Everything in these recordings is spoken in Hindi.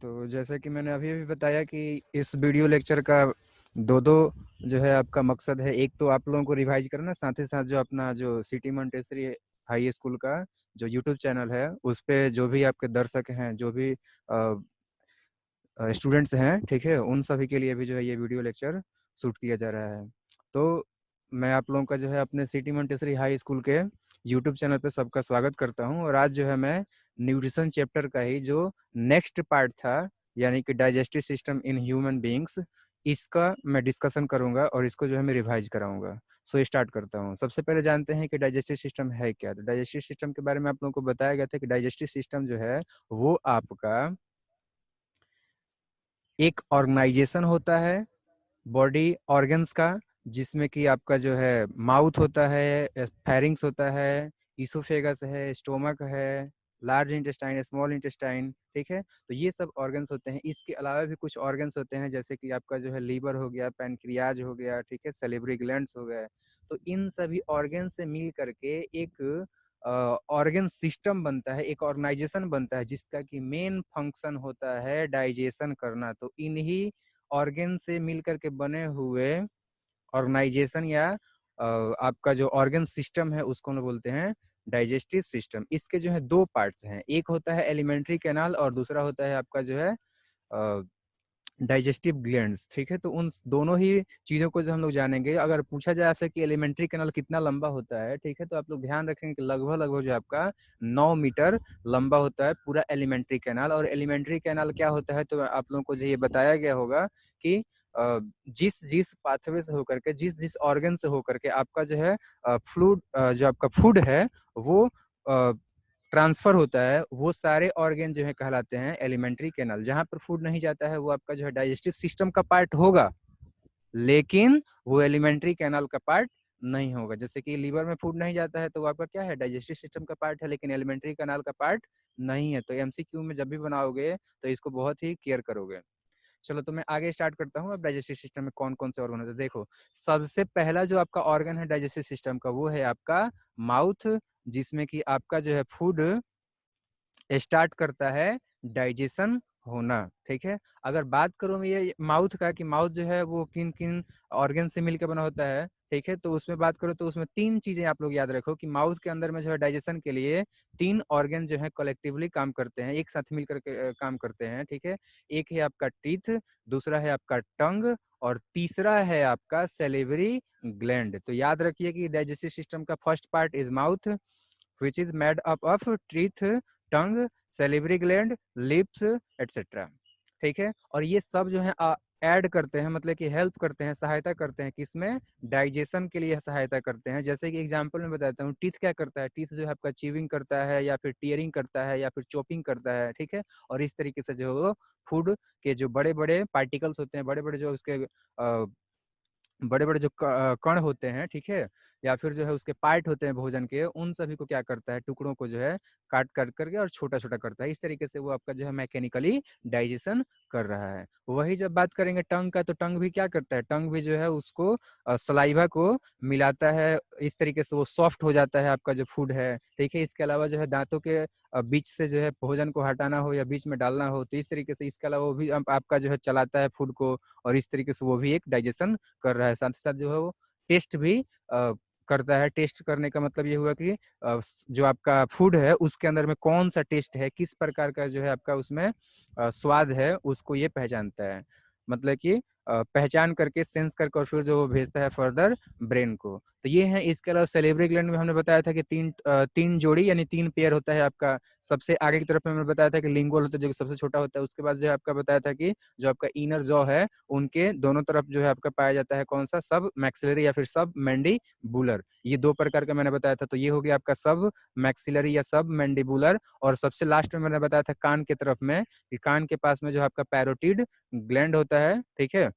तो जैसे कि मैंने अभी भी बताया कि इस वीडियो लेक्चर का दो दो जो है आपका मकसद है। एक तो आप लोगों को रिवाइज करना, साथ ही साथ जो अपना जो सिटी मोंटेसरी हाई स्कूल का जो यूट्यूब चैनल है उस पे जो भी आपके दर्शक हैं, जो भी स्टूडेंट्स हैं, ठीक है, उन सभी के लिए भी जो है ये वीडियो लेक्चर शूट किया जा रहा है। तो मैं आप लोगों का जो है अपने सिटी मोंटेसरी हाई स्कूल के यूट्यूब चैनल पे सबका स्वागत करता हूं। और आज जो है मैं न्यूट्रिशन चैप्टर का ही जो नेक्स्ट पार्ट था, यानी कि digestive system in human beings, इसका मैं डिस्कशन करूंगा और इसको जो है मैं रिवाइज कराऊंगा। सो स्टार्ट करता हूँ। सबसे पहले जानते हैं कि डाइजेस्टिव सिस्टम है क्या। तो डाइजेस्टिव सिस्टम के बारे में आप लोगों को बताया गया था कि डाइजेस्टिव सिस्टम जो है वो आपका एक ऑर्गेनाइजेशन होता है बॉडी ऑर्गन्स का, जिसमें कि आपका जो है माउथ होता है, फेरिंग्स होता है, इसोफेगस है, स्टोमक है, लार्ज इंटेस्टाइन, स्मॉल इंटेस्टाइन, ठीक है। तो ये सब ऑर्गन्स होते हैं। इसके अलावा भी कुछ ऑर्गन्स होते हैं, जैसे कि आपका जो है लीवर हो गया, पैनक्रियाज हो गया, ठीक है, सेलिब्री ग्लैंड्स हो गए। तो इन सभी ऑर्गन से मिल करके एक ऑर्गन सिस्टम बनता है, एक ऑर्गेनाइजेशन बनता है, जिसका कि मेन फंक्शन होता है डाइजेशन करना। तो इन्हीं ऑर्गन से मिलकर के बने हुए ऑर्गेनाइजेशन या आपका जो ऑर्गन सिस्टम है उसको हम लोग बोलते हैं डाइजेस्टिव सिस्टम। इसके जो है दो पार्ट्स हैं, एक होता है एलिमेंट्री कैनाल और दूसरा होता है आपका जो है डाइजेस्टिव ग्लैंड्स, ठीक है। तो उन दोनों ही चीजों को जो हम लोग जानेंगे। अगर पूछा जाए आपसे कि एलिमेंट्री कैनाल कितना लंबा होता है, ठीक है, तो आप लोग ध्यान रखेंगे कि लगभग लगभग जो आपका 9 मीटर लंबा होता है पूरा एलिमेंट्री कैनाल। और एलिमेंट्री कैनाल क्या होता है, तो आप लोगों को जो ये बताया गया होगा कि जिस जिस पाथवे से होकर के, जिस जिस ऑर्गन से होकर के आपका जो है फ्लूड, जो आपका फूड है वो ट्रांसफर होता है, वो सारे ऑर्गन जो है कहलाते हैं एलिमेंट्री कैनाल। जहां पर फूड नहीं जाता है वो आपका जो है डाइजेस्टिव सिस्टम का पार्ट होगा, लेकिन वो एलिमेंट्री कैनाल का पार्ट नहीं होगा। जैसे कि लीवर में फूड नहीं जाता है तो वो आपका क्या है, डाइजेस्टिव सिस्टम का पार्ट है, लेकिन एलिमेंट्री कैनाल का पार्ट नहीं है। तो एमसीक्यू में जब भी बनाओगे तो इसको बहुत ही केयर करोगे। चलो तो मैं आगे स्टार्ट करता हूँ। अब डाइजेस्टिव सिस्टम में कौन कौन से ऑर्गन होते हैं, देखो। सबसे पहला जो आपका ऑर्गन है डाइजेस्टिव सिस्टम का, वो है आपका माउथ, जिसमें कि आपका जो है फूड स्टार्ट करता है डाइजेशन होना, ठीक है। अगर बात करूं मैं ये माउथ का, कि माउथ जो है वो किन किन ऑर्गन से मिलकर बना होता है, ठीक है, तो उसमें बात करो तो उसमें तीन चीजें आप लोग याद रखो कि माउथ के अंदर में जो है डाइजेशन के लिए तीन ऑर्गन जो है कलेक्टिवली काम करते हैं, एक साथ मिलकर के काम करते हैं, ठीक है। एक है आपका टीथ, दूसरा है आपका टंग, और तीसरा है आपका सेलिवरी ग्लैंड। तो याद रखिए कि डाइजेस्टिव सिस्टम का first part is mouth, which is made up of teeth, tongue, salivary gland, lips, etc. ठीक है। और ये सब जो है ऐड करते हैं, मतलब कि हेल्प करते हैं, सहायता करते हैं, किसमें, डाइजेशन के लिए सहायता करते हैं। जैसे कि एग्जांपल में बताता हूँ, टीथ क्या करता है, टीथ जो है आपका चीविंग करता है, या फिर टीयरिंग करता है, या फिर चॉपिंग करता है, ठीक है। और इस तरीके से जो है फूड के जो बड़े बड़े पार्टिकल्स होते हैं, बड़े बड़े जो उसके बड़े बड़े जो कण होते हैं, ठीक है, या फिर जो है उसके पार्ट होते हैं भोजन के, उन सभी को क्या करता है, टुकड़ों को जो है काट कर करके और छोटा छोटा करता है। इस तरीके से वो आपका जो है मैकेनिकली डाइजेशन कर रहा है। वही जब बात करेंगे टंग का, तो टंग भी क्या करता है, टंग भी जो है उसको सलाइवा को मिलाता है, इस तरीके से वो सॉफ्ट हो जाता है आपका जो फूड है, ठीक है। इसके अलावा जो है दांतों के बीच से जो है भोजन को हटाना हो या बीच में डालना हो, तो इस तरीके से इसके अलावा वो भी आपका जो है चलाता है फूड को, और इस तरीके से वो भी एक डाइजेशन कर रहा है। साथ ही साथ जो है वो टेस्ट भी करता है। टेस्ट करने का मतलब ये हुआ कि जो आपका फूड है उसके अंदर में कौन सा टेस्ट है, किस प्रकार का जो है आपका उसमें स्वाद है, उसको ये पहचानता है। मतलब कि पहचान करके, सेंस करके, और फिर जो वो भेजता है फर्दर ब्रेन को। तो ये है। इसके अलावा सेलेब्री ग्लैंड में हमने बताया था कि तीन जोड़ी यानी तीन पेयर होता है आपका। सबसे आगे की तरफ में हमने बताया था कि लिंगुअल होता है, जो सबसे छोटा होता है। उसके बाद जो है आपका बताया था कि जो आपका इनर जॉ है, उनके दोनों तरफ जो है आपका पाया जाता है कौन सा, सब मैक्सिलरी या फिर सब मैंडिबुलर। ये दो प्रकार का मैंने बताया था। तो ये हो गया आपका सब मैक्सिलरी या सब मैंडिबुलर। और सबसे लास्ट में मैंने बताया था कान के तरफ में, कि कान के पास में जो है आपका पैरोटिड ग्लैंड होता है, ठीक है।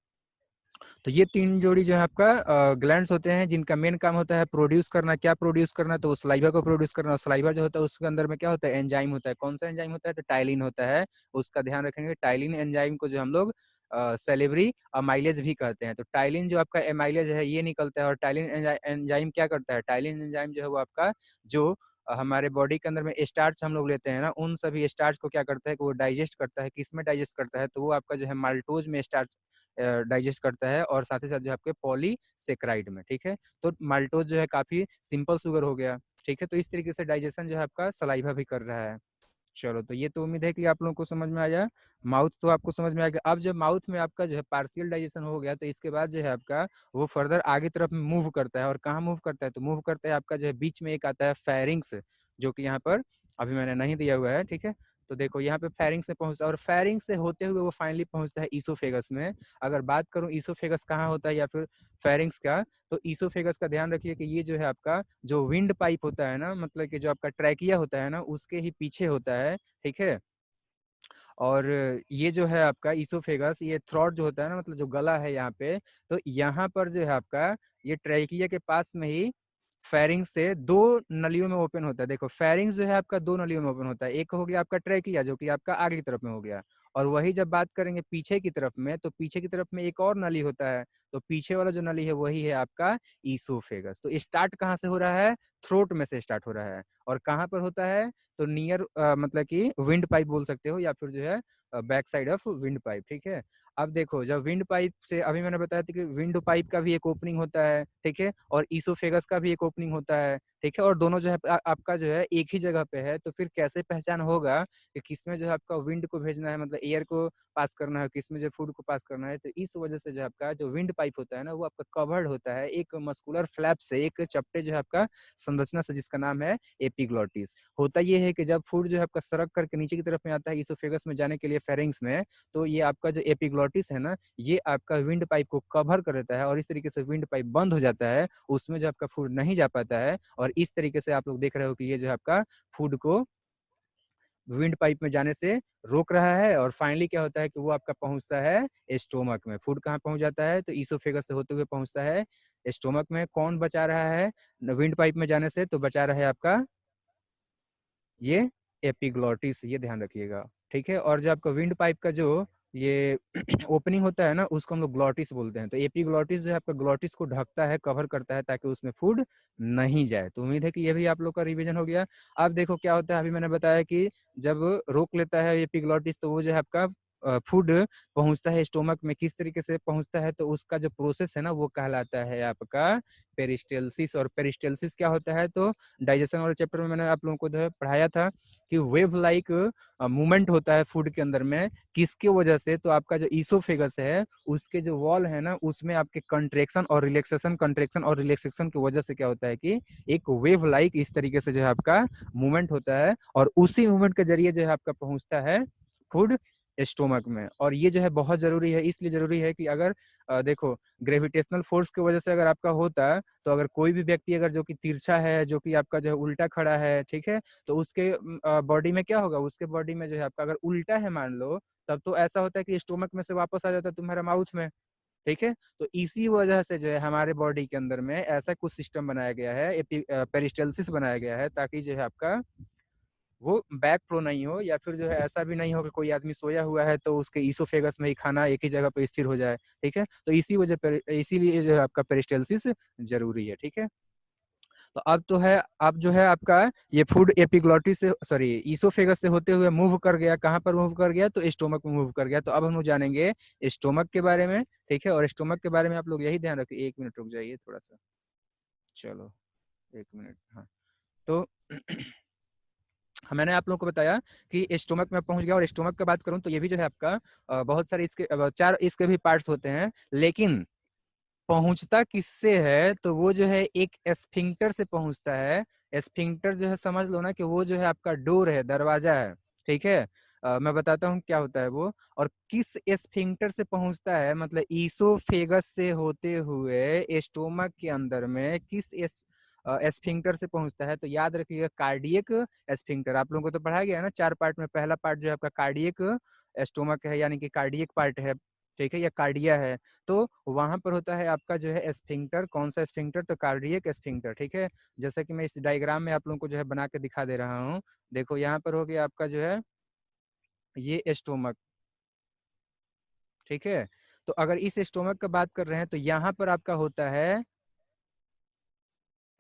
तो ये तीन जोड़ी जो है आपका ग्लैंड्स होते हैं, जिनका मेन काम होता है प्रोड्यूस करना। क्या प्रोड्यूस करना, तो सलाइवा को प्रोड्यूस करना। और सलाइवा जो होता है उसके अंदर में क्या होता है, एंजाइम होता है। कौन सा एंजाइम होता है, तो टाइलिन होता है। उसका ध्यान रखेंगे। टाइलिन एंजाइम को जो हम लोग सेलेब्री अमाइलेज भी कहते हैं। तो टाइलिन जो आपका एमाइलेज है ये निकलता है। और टाइलिन एंजाइम क्या करता है, टाइलिन एंजाइम जो है वो आपका जो हमारे बॉडी के अंदर में स्टार्च हम लोग लेते हैं ना, उन सभी स्टार्च को क्या करता है कि वो डाइजेस्ट करता है। किस में डाइजेस्ट करता है? तो वो आपका जो है माल्टोज में स्टार्च डाइजेस्ट करता है, और साथ ही साथ जो आपके पॉलीसेक्राइड में, ठीक है। तो माल्टोज जो है काफी सिंपल शुगर हो गया, ठीक है। तो इस तरीके से डाइजेशन जो है आपका सलाइवा भी कर रहा है। चलो, तो ये तो उम्मीद है कि आप लोगों को समझ में आया। माउथ तो आपको समझ में आ गया। अब जब माउथ में आपका जो है पार्शियल डाइजेशन हो गया, तो इसके बाद जो है आपका वो फर्दर आगे तरफ मूव करता है। और कहाँ मूव करता है? तो मूव करता है आपका जो है बीच में एक आता है फेरिंग्स, जो कि यहाँ पर अभी मैंने नहीं दिया हुआ है, ठीक है। तो देखो यहाँ पे फेरिंग्स से पहुंचता है, और फेरिंग्स से होते हुए वो फाइनली पहुंचता है ईसोफेगस में। अगर बात करूं ईसोफेगस कहाँ होता है या फिर फेरिंग्स का, तो ईसोफेगस का ध्यान रखिए कि ये जो है आपका जो विंड पाइप होता है ना, मतलब कि जो आपका ट्रैकिया होता है ना, उसके ही पीछे होता है, ठीक है। और ये जो है आपका ईसोफेगस, ये थ्रोट जो होता है ना, मतलब जो गला है यहाँ पे, तो यहाँ पर जो है आपका ये ट्रैकिया के पास में ही फेरिंग्स से दो नलियों में ओपन होता है। देखो फेरिंग्स जो है आपका दो नलियों में ओपन होता है। एक हो गया आपका ट्रैकिया, जो कि आपका आगे की तरफ में हो गया। और वही जब बात करेंगे पीछे की तरफ में, तो पीछे की तरफ में एक और नली होता है। तो पीछे वाला जो नली है वही है आपका ईसोफेगस। तो स्टार्ट कहाँ से हो रहा है? थ्रोट में से स्टार्ट हो रहा है। और कहाँ पर होता है? तो नियर मतलब कि विंड पाइप बोल सकते हो, या फिर जो है back side of wind pipe, ठीक है। अब देखो, जब विंड पाइप से अभी मैंने बताया था कि विंड पाइप का भी एक ओपनिंग होता है, ठीक है, और ईसोफेगस का भी एक ओपनिंग होता है, ठीक है। और दोनों जो है आपका जो है एक ही जगह पे है। तो फिर कैसे पहचान होगा कि किसमें जो है आपका विंड को भेजना है, मतलब एयर को पास करना है, किसमें जो फूड को पास करना है? तो इस वजह से जो आपका जो विंड पाइप होता है ना, वो आपका कवर्ड होता है एक मस्कुलर फ्लैप से, एक चपटे जो है आपका संरचना से, जिसका नाम है एपिग्लोटिस। होता ये है कि जब फूड जो है आपका सरक करके नीचे की तरफ में आता है ईसोफेगस में जाने के लिए फेरिंग्स में, तो ये आपका जो एपिग्लोटिस है ना, ये आपका विंड पाइप को कवर कर देता है, और इस तरीके से विंड पाइप बंद हो जाता है, उसमें जो आपका फूड नहीं जा पाता है। और इस तरीके से आप लोग देख रहे हो कि ये जो है आपका फूड को विंड पाइप में जाने से रोक रहा है। और फाइनली क्या होता है कि वो आपका पहुंचता है स्टोमक में। फूड कहाँ पहुंच जाता है? तो ईसोफेगस से होते हुए पहुंचता है स्टोमक में। कौन बचा रहा है विंड पाइप में जाने से? तो बचा रहा है आपका ये एपिग्लोटिस, ये ध्यान रखिएगा, ठीक है। और जो आपका विंड पाइप का जो ये ओपनिंग होता है ना, उसको हम लोग ग्लॉटिस बोलते हैं। तो एपिग्लोटिस जो है आपका ग्लॉटिस को ढकता है, कवर करता है, ताकि उसमें फूड नहीं जाए। तो उम्मीद है कि ये भी आप लोग का रिवीजन हो गया। अब देखो क्या होता है, अभी मैंने बताया कि जब रोक लेता है एपिग्लोटिस, तो वो जो है आपका फूड पहुंचता है स्टोमक में। किस तरीके से पहुंचता है? तो उसका जो प्रोसेस है ना, वो कहलाता है आपका पेरिस्टेल्सिस। और पेरिस्टेल्सिस क्या होता है? तो डाइजेशन वाले चैप्टर में मैंने आप लोगों को जो है पढ़ाया था कि वेव लाइक मूवमेंट होता है फूड के अंदर में। किसके वजह से? तो आपका जो ईसोफेगस है, उसके जो वॉल है ना, उसमें आपके कंट्रेक्शन और रिलैक्सेशन, कंट्रेक्शन और रिलैक्सेशन की वजह से क्या होता है कि एक वेव लाइक इस तरीके से जो है आपका मूवमेंट होता है, और उसी मूवमेंट के जरिए जो है आपका पहुंचता है फूड स्टोमक में। और ये जो है बहुत जरूरी है। इसलिए जरूरी है कि अगर देखो, ग्रेविटेशनल फोर्स की वजह से अगर आपका होता, तो अगर कोई भी व्यक्ति अगर जो कि तिरछा है, जो कि आपका जो है उल्टा खड़ा है, ठीक है, तो उसके बॉडी में क्या होगा? उसके बॉडी में जो है आपका अगर उल्टा है मान लो, तब तो ऐसा होता है कि स्टोमक में से वापस आ जाता है तुम्हारा माउथ में, ठीक है। तो इसी वजह से जो है हमारे बॉडी के अंदर में ऐसा कुछ सिस्टम बनाया गया है, पेरिस्टेल्सिस बनाया गया है, ताकि जो है आपका वो बैक फ्लो नहीं हो, या फिर जो है ऐसा भी नहीं हो कि कोई आदमी सोया हुआ है तो उसके ईसोफेगस में ही खाना एक ही जगह पे स्थिर हो जाए, ठीक है। तो इसी वजह पर, इसीलिए जो है आपका पेरिस्टेल्सिस जरूरी है, ठीक है। तो अब तो है, अब जो है आपका ये फूड एपिग्लोटिस से, सॉरी, ईसोफेगस से होते हुए मूव कर गया। कहाँ पर मूव कर गया? तो स्टोमक में मूव कर गया। तो अब हम लोग जानेंगे स्टोमक के बारे में, ठीक है। और स्टोमक के बारे में आप लोग यही ध्यान रखिए। एक मिनट रुक जाइए थोड़ा सा, चलो, एक मिनट, हाँ। तो मैंने आप लोगों को बताया कि स्टोमक में पहुंच गया। और स्टोमक की बात करूं तो ये भी जो है आपका बहुत सारे इसके चार इसके भी पार्ट्स होते हैं, लेकिन पहुंचता किससे है? तो वो जो है एक एस्फिंक्टर से पहुंचता है। एस्फिंक्टर जो है समझ लो ना कि वो जो है आपका डोर है, दरवाजा है, ठीक है। मैं बताता हूँ क्या होता है वो। और किस एस्फिंक्टर से पहुंचता है? मतलब ईसोफेगस से होते हुए स्टोमक के अंदर में किस एस्फिंक्टर से पहुंचता है? तो याद रखिएगा, कार्डियक एस्फिंक्टर। आप लोगों को तो पढ़ाया गया है ना 4 पार्ट में। पहला पार्ट जो है आपका कार्डियक स्टोमक है, यानी कि कार्डियक पार्ट है, ठीक है, या कार्डिया है। तो वहां पर होता है आपका जो है स्फिंक्टर। कौन सा स्फिंक्टर? तो कार्डियक स्फिंक्टर, ठीक है। जैसा कि मैं इस डायग्राम में आप लोगों को जो है बना के दिखा दे रहा हूँ। देखो यहाँ पर हो गया आपका जो है ये स्टोमक, ठीक है। तो अगर इस स्टोमक का बात कर रहे हैं, तो यहाँ पर आपका होता है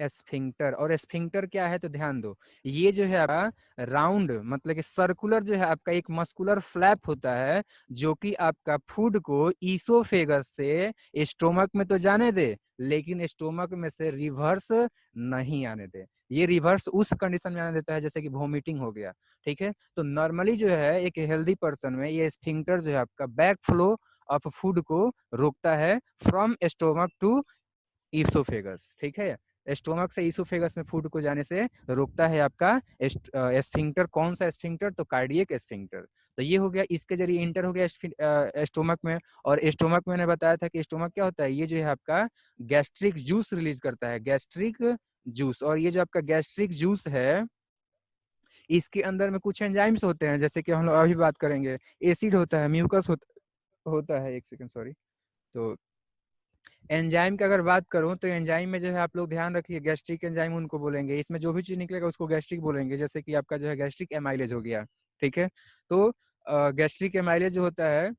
एस्फिंक्टर। और एस्फिंक्टर क्या है तो ध्यान दो, ये जो है आपका राउंड मतलब कि सर्कुलर जो है आपका एक मस्कुलर फ्लैप होता है, जो कि आपका फूड को ईसोफेगस से स्टोमक में तो जाने दे, लेकिन स्टोमक में से रिवर्स नहीं आने दे। ये रिवर्स उस कंडीशन में आने देता है जैसे कि वोमिटिंग हो गया, ठीक है। तो नॉर्मली जो है एक हेल्दी पर्सन में ये स्फिंक्टर जो है आपका बैक फ्लो ऑफ फूड को रोकता है फ्रॉम स्टोमक टू ईसोफेगस, ठीक है। स्टोमक से ईसोफेगस में फूड को जाने से रोकता है आपका एस्फिंक्टर। कौन सा एस्फिंक्टर तो कार्डियक एस्फिंक्टर। तो ये हो गया, इसके जरिए इंटर हो गया स्टोमक में। और स्टोमक में मैंने बताया था कि स्टोमक क्या होता है, ये जो है आपका गैस्ट्रिक जूस रिलीज करता है, गैस्ट्रिक जूस। और ये जो आपका गैस्ट्रिक जूस है, इसके अंदर में कुछ एंजाइम्स होते हैं, जैसे कि हम लोग अभी बात करेंगे। एसिड होता है, म्यूकस होता है, एक सेकंड सॉरी। तो एंजाइम की अगर बात करूं तो एंजाइम में जो है आप लोग ध्यान रखिए, गैस्ट्रिक एंजाइम उनको बोलेंगे। इसमें जो भी चीज निकलेगा उसको गैस्ट्रिक बोलेंगे, जैसे कि आपका जो है गैस्ट्रिक एमाइलेज हो गया, ठीक है। तो गैस्ट्रिक एमाइलेज जो होता है,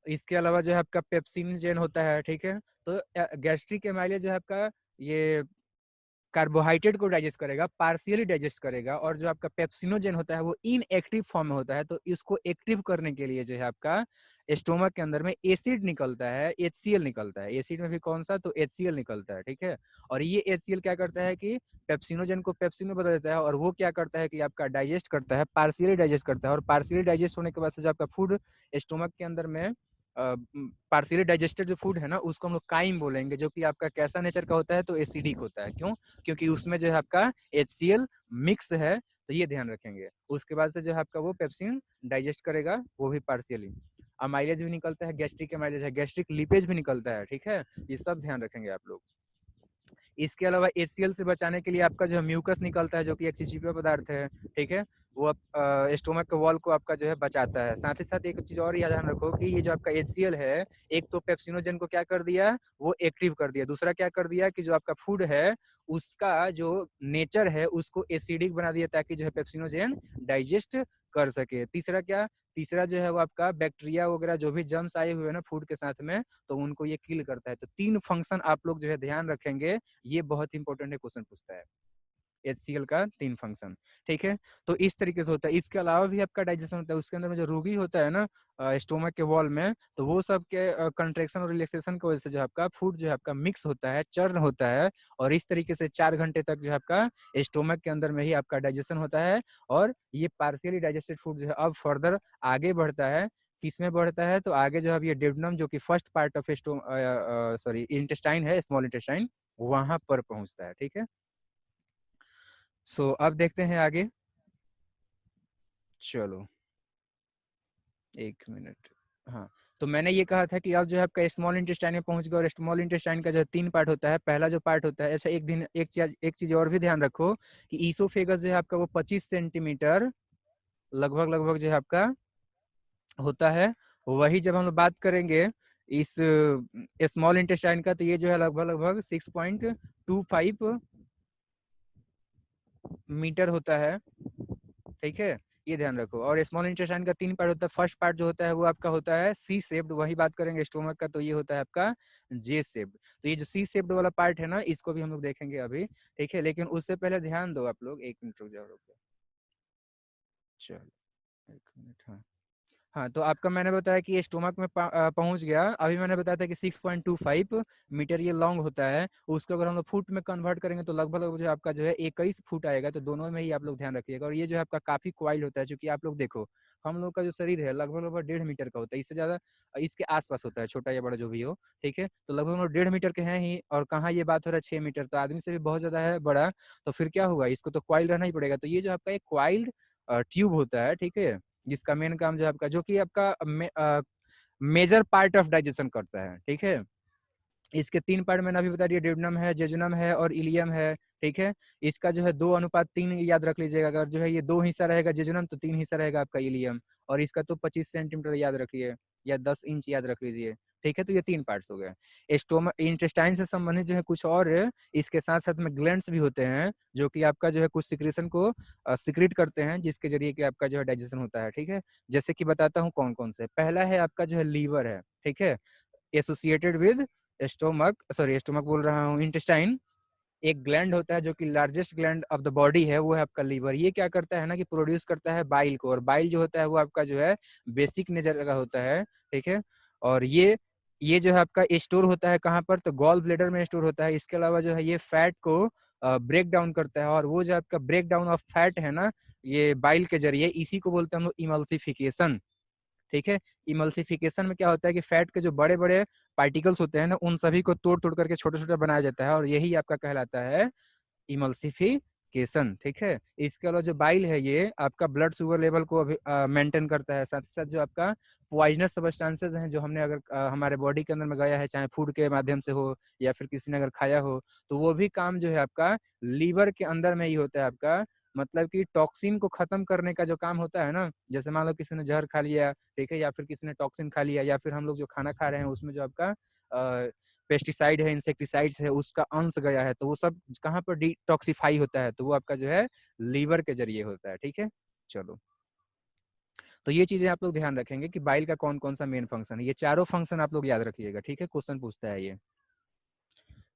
इसके अलावा जो है आपका पेप्सिनोजेन होता है, ठीक है। तो गैस्ट्रिक एमाइलेज जो है आपका ये कार्बोहाइड्रेट को डाइजेस्ट करेगा, पार्शियली डाइजेस्ट करेगा। और जो आपका पेप्सिनोजेन होता है वो इनएक्टिव फॉर्म में होता है, तो इसको एक्टिव करने के लिए जो है आपका स्टोमक के अंदर में एसिड निकलता है, HCl निकलता है। एसिड में भी कौन सा तो HCl निकलता है, ठीक है। और ये HCl क्या करता है कि पेप्सिनोजेन को पेप्सिन में बदल देता है, और वो क्या करता है कि आपका डाइजेस्ट करता है, पार्शियली डाइजेस्ट करता है। और पार्शियली डाइजेस्ट होने के बाद से जो आपका फूड स्टोमक के अंदर में पार्शियली डाइजेस्टेड जो फूड है ना, उसको हम लोग काइम बोलेंगे, जो कि आपका कैसा नेचर का होता है तो एसिडिक होता है। क्यों? क्योंकि उसमें जो है आपका HCl मिक्स है, तो ये ध्यान रखेंगे। उसके बाद से जो है आपका वो पेप्सिन डाइजेस्ट करेगा, वो भी पार्शियली। अमाइलेज भी निकलता है, गैस्ट्रिक अमाइलेज है, गैस्ट्रिक लिपेज भी निकलता है, ठीक है। ये सब ध्यान रखेंगे आप लोग। इसके अलावा HCl से बचाने के लिए आपका जो है म्यूकस निकलता है, जो कि एक चिपचिपा पदार्थ है, ठीक है। वो स्टोमक के वॉल को आपका जो है बचाता है। साथ ही साथ एक चीज और याद ध्यान रखो कि ये जो आपका HCl है, एक तो पेप्सिनोजेन को क्या कर दिया, वो एक्टिव कर दिया। दूसरा क्या कर दिया कि जो आपका फूड है उसका जो नेचर है उसको एसिडिक बना दिया, ताकि जो है पेप्सिनोजेन डाइजेस्ट कर सके। तीसरा क्या, तीसरा जो है वो आपका बैक्टीरिया वगैरह जो भी जर्म्स आए हुए हैं ना फूड के साथ में, तो उनको ये किल करता है। तो 3 फंक्शन आप लोग जो है ध्यान रखेंगे, ये बहुत इंपॉर्टेंट है, क्वेश्चन पूछता है। HCl का 3 फंक्शन, ठीक है। तो इस तरीके से होता है। इसके अलावा भी आपका डाइजेशन होता है, उसके अंदर में जो रूगी होता है ना स्टोमक के वॉल में, तो वो सब के कंट्रेक्शन और रिलैक्सेशन की वजह से जो आपका फूड जो है आपका मिक्स होता है, चर्न होता है। और इस तरीके से 4 घंटे तक जो है आपका स्टोमक के अंदर में ही आपका डाइजेशन होता है। और ये पार्शियली डाइजेस्टेड फूड जो है अब फर्दर आगे बढ़ता है। किसमें बढ़ता है तो आगे जो है ये डेवनम, जो कि first part of sorry intestine है, स्मॉल इंटेस्टाइन, वहां पर पहुंचता है, ठीक है। सो अब देखते हैं आगे। चलो 1 मिनट। हाँ, तो मैंने ये कहा था कि अब जो है आपका स्मॉल इंटेस्टाइन में पहुंच गया। और स्मॉल इंटेस्टाइन का जो है 3 पार्ट होता है। पहला जो पार्ट होता है, ऐसा एक चीज और भी ध्यान रखो कि ईसोफेगस जो है आपका वो 25 सेंटीमीटर लगभग लगभग जो है आपका होता है। वही जब हम लोग बात करेंगे इस स्मॉल इंटेस्टाइन का, तो ये जो है लगभग लगभग 6.25 मीटर होता है, ठीक है। ये ध्यान रखो। और स्मॉल इंटेस्टाइन का 3 पार्ट होता है। फर्स्ट पार्ट जो होता है वो आपका होता है सी शेप्ड, वही बात करेंगे स्टोमक का, तो ये होता है आपका जे शेप्ड। तो ये जो सी शेप्ड वाला पार्ट है ना, इसको भी हम लोग देखेंगे अभी, ठीक है। लेकिन उससे पहले ध्यान दो आप लोग, 1 मिनट रुक जाओ, रुक जाओ। चलो 1 मिनट। हाँ हाँ, तो आपका मैंने बताया कि ये स्टोमक में पहुंच गया। अभी मैंने बताया था कि 6.25 मीटर ये लॉन्ग होता है। उसको अगर हम लोग फुट में कन्वर्ट करेंगे तो लगभग लगभग जो आपका जो है 21 फुट आएगा। तो दोनों में ही आप लोग ध्यान रखिएगा। और ये जो है आपका काफी क्वाइल होता है, क्योंकि आप लोग देखो हम लोग का जो शरीर है लगभग लगभग 1.5 मीटर का होता है, इससे ज्यादा इसके आसपास होता है, छोटा या बड़ा जो भी हो, ठीक है। तो लगभग लगभग 1.5 मीटर के हैं ही, और कहाँ ये बात हो रहा है 6 मीटर, तो आदमी से भी बहुत ज्यादा है बड़ा। तो फिर क्या होगा, इसको तो क्वाइल रहना ही पड़ेगा। तो ये जो आपका एक क्वाइल्ड ट्यूब होता है, ठीक है, जिसका मेन काम जो है आपका, जो कि आपका मेजर पार्ट ऑफ डाइजेशन करता है, ठीक है। इसके 3 पार्ट मैंने अभी बता दिया, ड्यूडेनम है, जेजुनम है और इलियम है, ठीक है। इसका जो है 2:3 याद रख लीजिएगा। अगर जो है ये 2 हिस्सा रहेगा जेजुनम, तो 3 हिस्सा रहेगा आपका इलियम। और इसका तो 25 सेंटीमीटर याद रखिए, या 10 इंच याद रख लीजिए, ठीक है। तो ये 3 पार्ट्स हो गए। स्टोमक इंटेस्टाइन से संबंधित जो है कुछ और इसके साथ साथ में ग्लैंड्स भी होते हैं, जो कि आपका जो है कुछ सिक्रेशन को सिक्रेट करते हैं, जिसके जरिए कि आपका जो है डाइजेशन होता है, ठीक है। जैसे कि बताता हूँ कौन कौन से। पहला है आपका जो है लीवर है, ठीक है, associated with stomach, sorry stomach बोल रहा हूँ, इंटेस्टाइन। एक ग्लैंड होता है जो कि largest gland of the body है, वो है आपका लीवर। ये क्या करता है ना कि प्रोड्यूस करता है बाइल को, और बाइल जो होता है वो आपका जो है बेसिक नेचर का होता है, ठीक है। और ये जो है आपका स्टोर होता है कहाँ पर, तो गॉल ब्लेडर में स्टोर होता है। इसके अलावा जो है ये फैट को ब्रेक डाउन करता है, और वो जो आपका ब्रेक डाउन ऑफ फैट है ना, ये बाइल के जरिए, इसी को बोलते हैं हम लोग इमल्सिफिकेशन, ठीक है। इमल्सिफिकेशन में क्या होता है कि फैट के जो बड़े बड़े पार्टिकल्स होते हैं ना, उन सभी को तोड़ तोड़ करके छोटे छोटे बनाया जाता है, और यही आपका कहलाता है इमल्सिफिकेशन, ठीक है। इसके अलावा जो बाइल है ये आपका ब्लड शुगर लेवल को अभी मेंटेन करता है। साथ ही साथ जो आपका पॉइजनस सब्सटेंसेस हैं जो हमने अगर हमारे बॉडी के अंदर में गया है, चाहे फूड के माध्यम से हो या फिर किसी ने अगर खाया हो, तो वो भी काम जो है आपका लीवर के अंदर में ही होता है आपका। मतलब कि टॉक्सिन को खत्म करने का जो काम होता है ना, जैसे मान लो किसी ने जहर खा लिया, ठीक है, या फिर किसी ने टॉक्सिन खा लिया, या फिर हम लोग जो खाना खा रहे हैं उसमें जो आपका पेस्टिसाइड है, इंसेक्टिसाइड्स है, उसका अंश गया है, तो वो सब कहाँ पर डिटॉक्सिफाई होता है, तो वो आपका जो है लीवर के जरिए होता है, ठीक है। चलो, तो ये चीजें आप लोग ध्यान रखेंगे कि बाइल का कौन कौन सा मेन फंक्शन है। ये चारों फंक्शन आप लोग याद रखिएगा, ठीक है, क्वेश्चन पूछता है ये।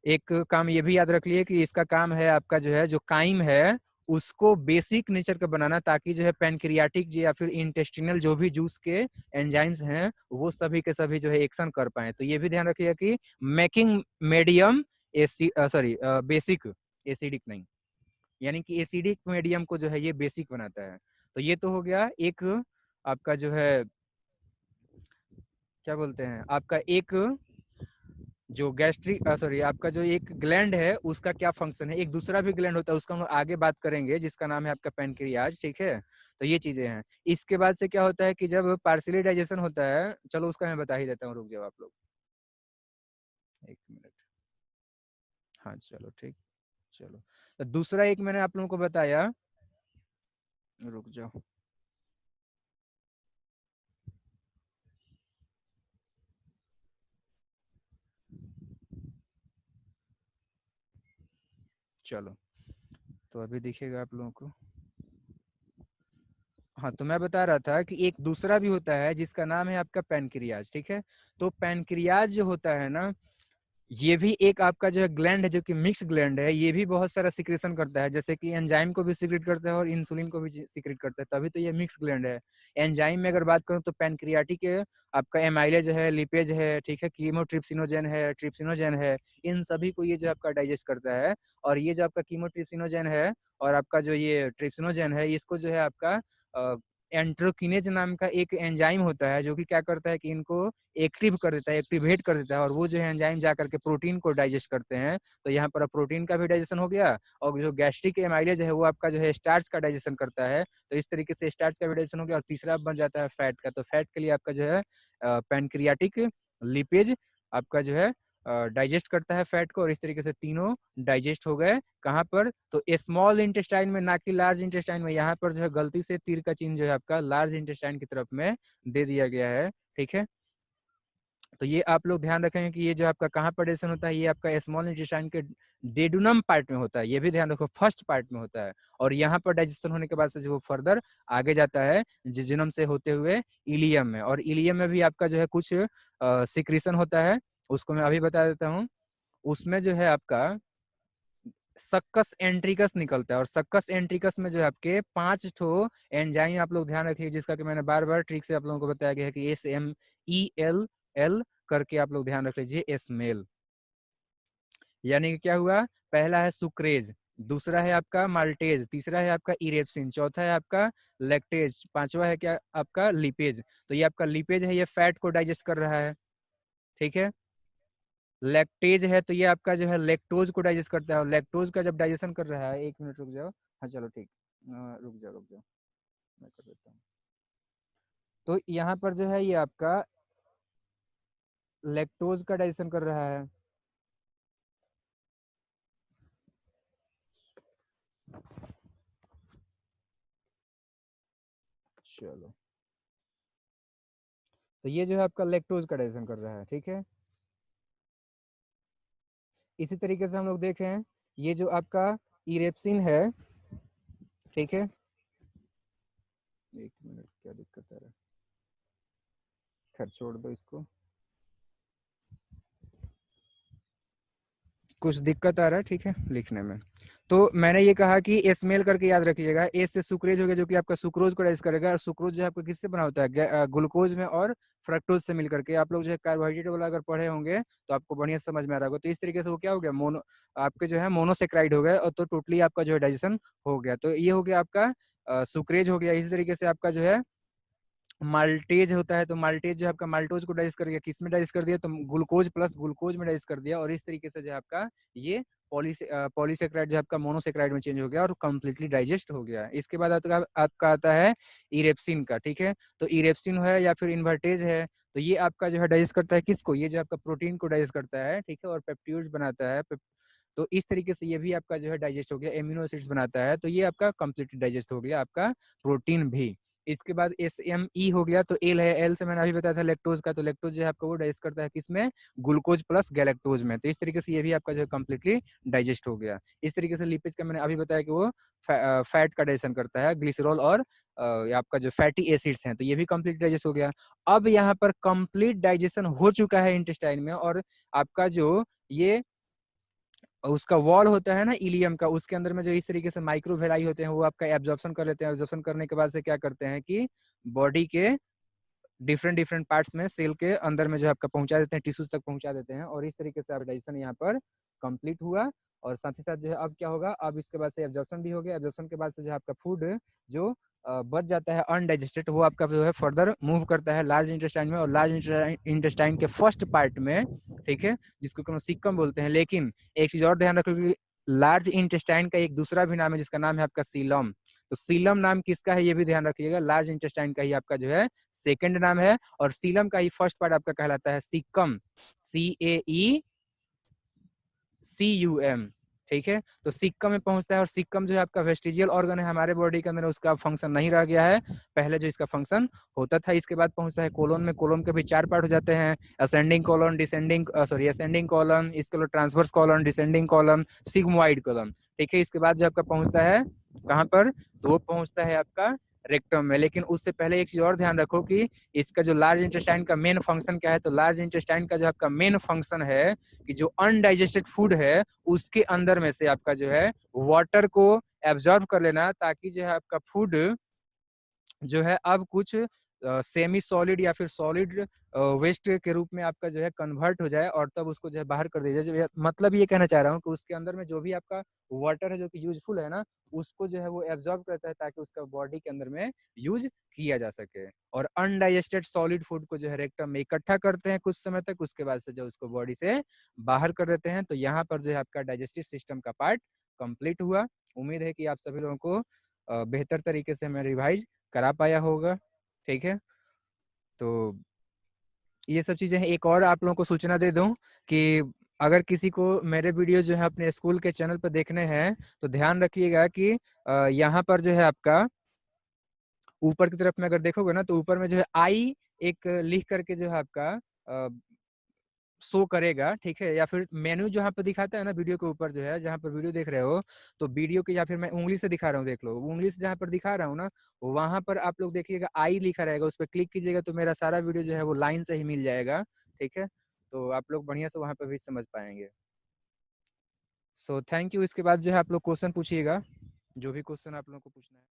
एक काम ये भी याद रख लिए कि इसका काम है आपका जो है, जो काइम है उसको बेसिक नेचर का बनाना, ताकि जो है पैनक्रियाटिक या फिर इंटेस्टिनल जो भी जूस के एंजाइम्स हैं वो सभी के सभी जो है एक्शन कर पाए। तो ये भी ध्यान रखिएगा कि making medium sorry basic, acidic नहीं, यानी कि एसिडिक मीडियम को जो है ये बेसिक बनाता है। तो ये तो हो गया एक आपका जो है, क्या बोलते हैं, आपका एक जो गैस्ट्रिक सॉरी आपका जो एक ग्लैंड है उसका क्या फंक्शन है। एक दूसरा भी ग्लैंड होता है, उसका हम लोग आगे बात करेंगे, जिसका नाम है आपका पैनक्रियाज, ठीक है। तो ये चीजें हैं। इसके बाद से क्या होता है कि जब पार्शियली डाइजेशन होता है, चलो उसका मैं बता ही देता हूँ, रुक जाओ आप लोग 1 मिनट। हाँ चलो ठीक। चलो, तो दूसरा एक मैंने आप लोगों को बताया, रुक जाओ। चलो, तो अभी दिखेगा आप लोगों को। हाँ, तो मैं बता रहा था कि एक दूसरा भी होता है जिसका नाम है आपका पैनक्रियाज, ठीक है। तो पैनक्रियाज जो होता है ना, ये भी एक आपका जो है ग्लैंड है, जो कि मिक्स ग्लैंड है। ये भी बहुत सारा सिक्रेशन करता है, जैसे कि एंजाइम को भी सिक्रेट करता है और इंसुलिन को भी सिक्रेट करता है, तभी तो ये मिक्स ग्लैंड है। एंजाइम में अगर बात करूं तो पैनक्रियाटिक है, आपका एमाइलेज है, लिपेज है, ठीक है, कीमोट्रिप्सिनोजेन है, ट्रिप्सिनोजेन है, इन सभी को ये जो आपका डाइजेस्ट करता है। और ये जो आपका कीमोट्रिप्सिनोजेन है और आपका जो ये ट्रिप्सिनोजेन है, इसको जो है आपका एंट्रोकिनेज नाम का एक एंजाइम होता है, जो कि क्या करता है कि इनको एक्टिव कर देता है, एक्टिवेट कर देता है, और वो जो है एंजाइम जा करके प्रोटीन को डाइजेस्ट करते हैं। तो यहाँ पर प्रोटीन का भी डाइजेशन हो गया, और जो गैस्ट्रिक एमाइलेज है वो आपका जो है स्टार्च का डाइजेशन करता है। तो इस तरीके से स्टार्च का भी डाइजेशन हो गया, और तीसरा बन जाता है फैट का। तो फैट के लिए आपका जो है पैनक्रियाटिक लिपेज आपका जो है डाइजेस्ट करता है फैट को, और इस तरीके से तीनों डाइजेस्ट हो गए। कहाँ पर, तो स्मॉल इंटेस्टाइन में, ना कि लार्ज इंटेस्टाइन में। यहाँ पर जो है गलती से तीर का चिन्ह जो है आपका लार्ज इंटेस्टाइन की तरफ में दे दिया गया है, ठीक है। तो ये आप लोग ध्यान रखेंगे कि ये जो आपका कहाँ पर डाइजेशन होता है, ये आपका स्मॉल इंटेस्टाइन के डेडुनम पार्ट में होता है, ये भी ध्यान रखो, फर्स्ट पार्ट में होता है। और यहाँ पर डाइजेशन होने के बाद से जो वो फर्दर आगे जाता है जिजुनम से होते हुए इलियम में, और इलियम में भी आपका जो है कुछ सिक्रीशन होता है, उसको मैं अभी बता देता हूँ। उसमें जो है आपका सक्कस एंट्रिकस निकलता है, और सक्कस एंट्रिकस में जो है आपके 5 ठो एंजाइम आप लोग ध्यान रखिए, जिसका कि मैंने बार बार ट्रिक से आप लोगों को बताया गया है कि SMELL करके आप लोग ध्यान रख लीजिए, स्मेल। यानी कि क्या हुआ, पहला है सुक्रेज, दूसरा है आपका माल्टेज, तीसरा है आपका इरेप्सिन, चौथा है आपका लैक्टेज, पांचवा है क्या आपका लिपेज। तो ये आपका लिपेज है, ये फैट को डाइजेस्ट कर रहा है, ठीक है। लैक्टेज है तो ये आपका जो है लैक्टोज को डाइजेस्ट करता है, और लैक्टोज का जब डाइजेशन कर रहा है, 1 मिनट रुक जाओ। हाँ चलो ठीक, रुक जाओ, मैं कर देता हूँ। तो यहाँ पर जो है ये आपका लैक्टोज का डाइजेशन कर रहा है। चलो, तो ये जो है आपका लैक्टोज का डाइजेशन कर रहा है, ठीक है। इसी तरीके से हम लोग देखें, ये जो आपका इरेप्सिन है, ठीक है। 1 मिनट, क्या दिक्कत है, खैर छोड़ दो इसको। कुछ दिक्कत आ रहा है, ठीक है, लिखने में। तो मैंने ये कहा कि स्मेल करके याद रखिएगा। एस से सुक्रेज हो गया, जो कि आपका सुक्रोज को राइज करेगा। और सुक्रोज जो है आपका किससे बना होता है? ग्लूकोज में और फ्रक्टोज से मिल करके। आप लोग जो है कार्बोहाइड्रेट वाला अगर पढ़े होंगे तो आपको बढ़िया समझ में आ रहा होगा। तो इस तरीके से वो क्या हो गया, मोनो आपके जो है मोनोसेक्राइड हो गया, और तो टोटली आपका जो है डाइजेशन हो गया। तो ये हो गया आपका सुक्रेज हो गया। इसी तरीके से आपका जो है माल्टेज होता है, तो माल्टेज जो है आपका माल्टोज को डाइजेस्ट कर दिया। किस में डाइजेस्ट कर दिया? तो ग्लूकोज प्लस ग्लूकोज में डाइजेस्ट कर दिया। और इस तरीके से जो है आपका ये पॉलीसेक्राइड जो आपका मोनोसेक्राइड में चेंज हो गया और कंप्लीटली डाइजेस्ट हो गया। इसके बाद आपका आता है इरेप्सिन का, ठीक है। तो इरेप्सिन है या फिर इन्वर्टेज है, तो ये आपका जो है डाइजेस्ट करता है किसको? ये जो आपका प्रोटीन को डाइजेस्ट करता है, ठीक है, और पेप्टिड्स बनाता है। तो इस तरीके से ये भी आपका जो है डाइजेस्ट हो गया, एमिनो एसिड्स बनाता है। तो ये आपका कंप्लीटली डाइजेस्ट हो गया, आपका प्रोटीन भी। इसके बाद SME हो गया, तो एल है, एल से मैंने अभी बताया था लैक्टोज का। तो लैक्टोज जो है आपका वो डाइजेस्ट करता है किसमें? ग्लूकोज प्लस गैलेक्टोज में। तो इस तरीके से ये भी आपका जो है कंप्लीटली डाइजेस्ट हो गया। इस तरीके से लिपिड्स का मैंने अभी बताया कि वो फैट का डाइजेशन करता है, ग्लिसरॉल और आपका जो फैटी एसिड्स हैं, तो ये भी कंप्लीट डाइजेस्ट हो गया। अब यहाँ पर कंप्लीट डाइजेशन हो चुका है इंटेस्टाइन में, और आपका जो ये उसका वॉल होता है ना इलियम का, उसके अंदर में जो इस तरीके से माइक्रोवेलाई होते हैं, वो आपका एब्जॉर्प्शन कर लेते हैं। एब्जॉर्प्शन करने के बाद से क्या करते हैं कि बॉडी के डिफरेंट डिफरेंट पार्ट्स में, सेल के अंदर में जो आपका पहुंचा देते हैं, टिश्यूज तक पहुंचा देते हैं। और इस तरीके से डाइजेशन यहाँ पर कंप्लीट हुआ। और साथ ही साथ जो है अब क्या होगा, अब इसके बाद से एब्जॉर्प्शन भी हो गया। एब्जॉर्प्शन के बाद से जो है आपका फूड जो बच जाता है अनडाइजेस्टेड, वो आपका जो है फर्दर मूव करता है लार्ज इंटेस्टाइन में। और लार्ज इंटेस्टाइन के फर्स्ट पार्ट में, ठीक है, जिसको हम सिक्कम बोलते हैं। लेकिन एक चीज और ध्यान रखो कि लार्ज इंटेस्टाइन का एक दूसरा भी नाम है, जिसका नाम है आपका सीलम। तो सीलम नाम किसका है ये भी ध्यान रखिएगा। लार्ज इंटेस्टाइन का ही आपका जो है सेकंड नाम है, और सीलम का ही फर्स्ट पार्ट आपका कहलाता है सिक्कम, CAECUM, ठीक है। तो सिक्कम में पहुंचता है, और सिक्कम जो है आपका वेस्टिजियल ऑर्गन है हमारे बॉडी के अंदर, उसका फंक्शन नहीं रह गया है पहले जो इसका फंक्शन होता था। इसके बाद पहुंचता है कोलोन में। कोलोन के भी 4 पार्ट हो जाते हैं, ascending colon, descending ascending colon, इसके लिए transverse colon, descending colon, sigmoid colon, ठीक है। इसके बाद जो आपका पहुंचता है कहाँ पर? तो वो पहुंचता है आपका रेक्टम में। लेकिन उससे पहले एक चीज और ध्यान रखो कि इसका जो लार्ज इंटेस्टाइन का मेन फंक्शन क्या है। तो लार्ज इंटेस्टाइन का जो आपका मेन फंक्शन है कि जो अनडाइजेस्टेड फूड है उसके अंदर में से आपका जो है वाटर को एब्जॉर्ब कर लेना, ताकि जो है आपका फूड जो है अब कुछ सेमी सॉलिड या फिर सॉलिड वेस्ट के रूप में आपका जो है कन्वर्ट हो जाए, और तब उसको जो है बाहर कर दिया जाए। मतलब ये कहना चाह रहा हूँ कि उसके अंदर में जो भी आपका वाटर है जो कि यूजफुल है ना, उसको जो है वो एब्जॉर्ब करता है, ताकि उसका बॉडी के अंदर में यूज किया जा सके। और अनडाइजेस्टेड सॉलिड फूड को जो है रेक्टम में इकट्ठा करते हैं कुछ समय तक, उसके बाद से जो उसको बॉडी से बाहर कर देते हैं। तो यहाँ पर जो है आपका डाइजेस्टिव सिस्टम का पार्ट कंप्लीट हुआ। उम्मीद है कि आप सभी लोगों को बेहतर तरीके से मैं रिवाइज करा पाया होगा, ठीक है। तो ये सब चीजें हैं। एक और आप लोगों को सूचना दे दूं कि अगर किसी को मेरे वीडियो जो है अपने स्कूल के चैनल पर देखने हैं, तो ध्यान रखिएगा कि यहाँ पर जो है आपका ऊपर की तरफ में अगर देखोगे ना, तो ऊपर में जो है आई एक लिख करके जो है आपका शो करेगा, ठीक है। या फिर मेन्यू जहाँ पर दिखाता है ना वीडियो के ऊपर, जो है जहाँ पर वीडियो देख रहे हो, तो वीडियो के, या फिर मैं उंगली से दिखा रहा हूँ, देख लो, उंगली से जहाँ पर दिखा रहा हूँ ना, वहां पर आप लोग देखिएगा आई लिखा रहेगा, उस पर क्लिक कीजिएगा तो मेरा सारा वीडियो जो है वो लाइन से ही मिल जाएगा, ठीक है। तो आप लोग बढ़िया से वहां पर भी समझ पाएंगे। So thank you. इसके बाद जो है आप लोग क्वेश्चन पूछिएगा, जो भी क्वेश्चन आप लोगों को पूछना है।